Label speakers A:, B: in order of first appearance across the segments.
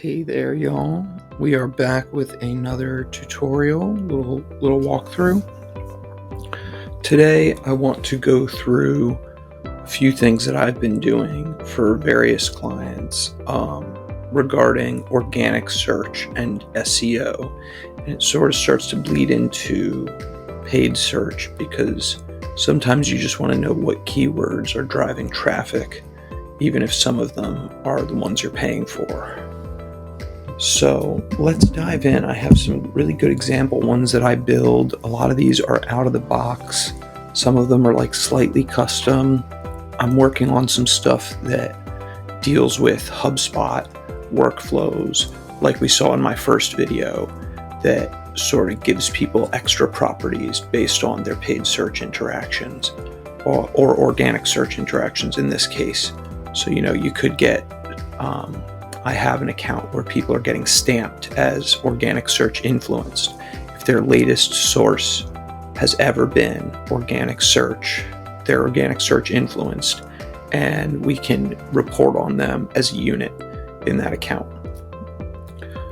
A: Hey there, y'all. We are back with another tutorial, little walkthrough. Today, I want to go through a few things that I've been doing for various clients regarding organic search and SEO. And it sort of starts to bleed into paid search because sometimes you just want to know what keywords are driving traffic, even if some of them are the ones you're paying for. So let's dive in. I have some really good example ones that I build. A lot of these are out of the box. Some of them are like slightly custom. I'm working on some stuff that deals with HubSpot workflows, like we saw in my first video, that sort of gives people extra properties based on their paid search interactions or organic search interactions in this case. So, you could get I have an account where people are getting stamped as organic search influenced if their latest source has ever been organic search. They're organic search influenced, and we can report on them as a unit in that account.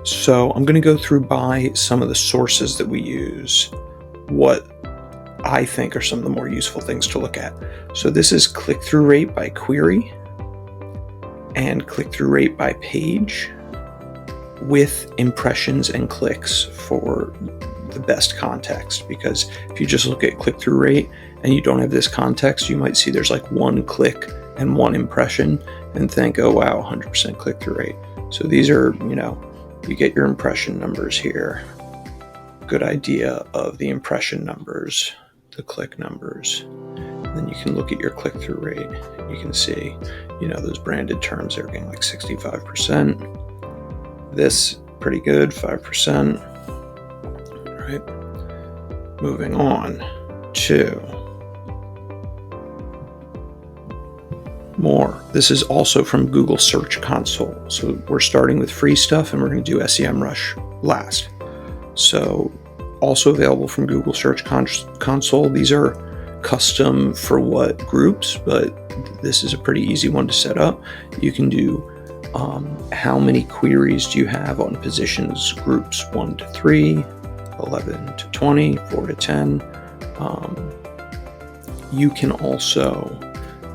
A: So I'm going to go through by some of the sources that we use, what I think are some of the more useful things to look at. So this is click-through rate by query and click-through rate by page with impressions and clicks for the best context. Because if you just look at click-through rate and you don't have this context, you might see there's like one click and one impression and think, oh wow, 100% click-through rate. So these are, you get your impression numbers here. Good idea of the impression numbers, the click numbers. Then you can look at your click-through rate. You can see, those branded terms, they're getting like 65%. This, pretty good, 5%. All right. Moving on to more. This is also from Google Search Console. So we're starting with free stuff and we're going to do SEMrush last. So also available from Google Search Console. These are custom for what groups, but this is a pretty easy one to set up. You can do how many queries do you have on positions groups 1 to 3, 11 to 20, 4 to 10. You can also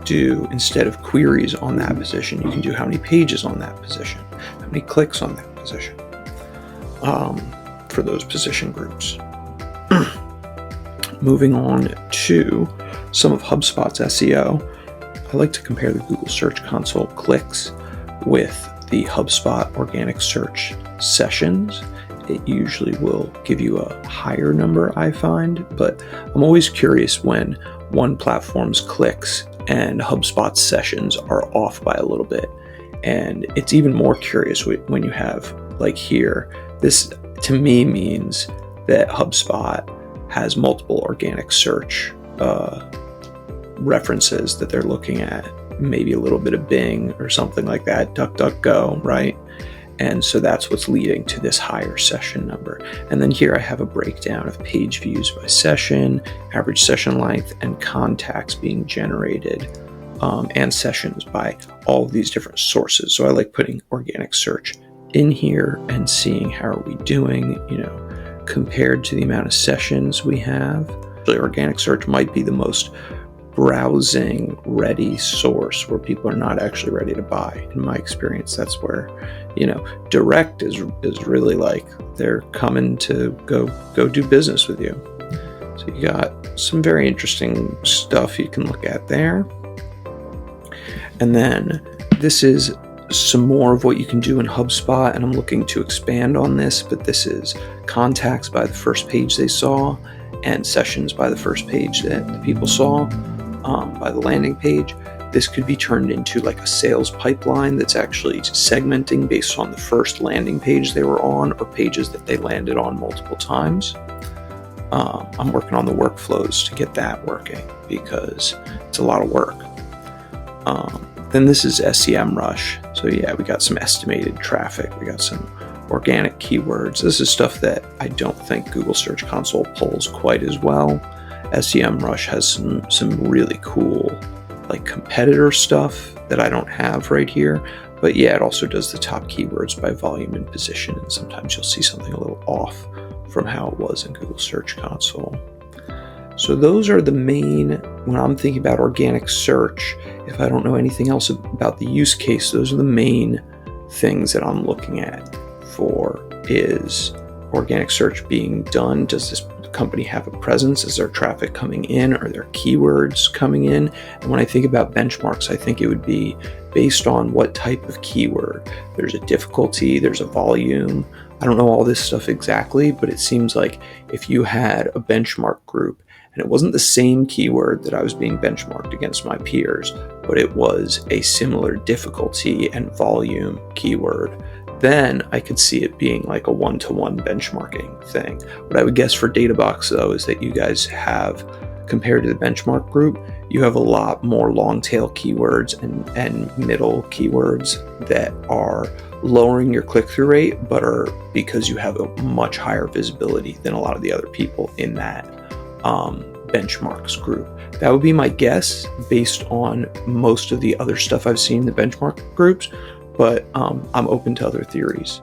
A: do, instead of queries on that position, you can do how many pages on that position, how many clicks on that position for those position groups. Moving on to some of HubSpot's SEO, I like to compare the Google Search Console clicks with the HubSpot organic search sessions. It usually will give you a higher number, I find, but I'm always curious when one platform's clicks and HubSpot's sessions are off by a little bit. And it's even more curious when you have, like here, this to me means that HubSpot has multiple organic search references that they're looking at, maybe a little bit of Bing or something like that, DuckDuckGo, right? And so that's what's leading to this higher session number. And then here I have a breakdown of page views by session, average session length, and contacts being generated, and sessions by all of these different sources. So I like putting organic search in here and seeing how are we doing, compared to the amount of sessions we have. Organic search might be the most browsing ready source where people are not actually ready to buy. In my experience, that's where, direct is really like they're coming to go do business with you. So you got some very interesting stuff you can look at there. And then this is some more of what you can do in HubSpot, and I'm looking to expand on this, but this is contacts by the first page they saw and sessions by the first page that the people saw by the landing page. This could be turned into like a sales pipeline that's actually segmenting based on the first landing page they were on or pages that they landed on multiple times. I'm working on the workflows to get that working because it's a lot of work. Then this is SEMrush. So yeah, we some estimated traffic. We got some organic keywords. This is stuff that I don't think Google Search Console pulls quite as well. SEMrush has some really cool like competitor stuff that I don't have right here, But yeah, it also does the top keywords by volume and position, and sometimes you'll see something a little off from how it was in Google Search Console. So those are the main, when I'm thinking about organic search, if I don't know anything else about the use case, those are the main things that I'm looking at for. Is organic search being done? Does this company have a presence? Is there traffic coming in? Are there keywords coming in? And when I think about benchmarks, I think it would be based on what type of keyword. There's a difficulty, there's a volume. I don't know all this stuff exactly, but it seems like if you had a benchmark group and it wasn't the same keyword that I was being benchmarked against my peers, but it was a similar difficulty and volume keyword, then I could see it being like a one-to-one benchmarking thing. What I would guess for DataBox, though, is that you guys have, compared to the benchmark group, you have a lot more long-tail keywords and middle keywords that are lowering your click-through rate, but are because you have a much higher visibility than a lot of the other people in that benchmarks group. That would be my guess based on most of the other stuff I've seen in the benchmark groups, but I'm open to other theories.